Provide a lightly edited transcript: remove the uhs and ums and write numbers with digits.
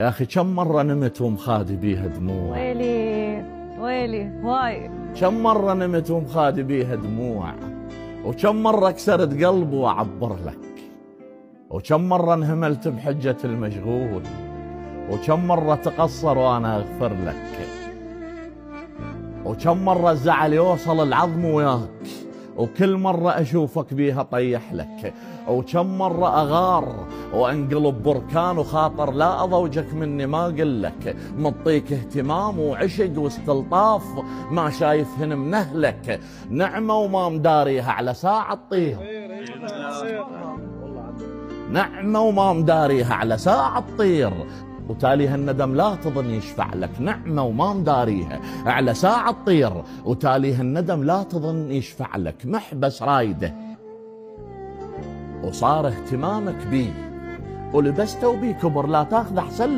يا أخي كم مرة نمت ومخادي بيها دموع. ويلي ويلي واي. كم مرة نمت ومخادي بيها دموع، وكم مرة كسرت قلبي وأعبر لك، وكم مرة انهملت بحجة المشغول، وكم مرة تقصر وأنا أغفر لك، وكم مرة الزعل يوصل العظم وياك، وكل مرة أشوفك بيها طيح لك، وكم مرة أغار وأنقلب بركان وخاطر لا أضوجك مني ما أقول لك، مطيك اهتمام وعشق واستلطاف ما شايفهن من أهلك، نعمة وما مداريها على ساعة تطير، نعمة وما مداريها على ساعة تطير، وتاليها الندم لا تظن يشفع لك، نعمة وما مداريها على ساعة تطير، وتاليها الندم لا تظن يشفع لك، محبس رايده وصار اهتمامك بي ولبسته وبي كبر، لا تاخذ احسن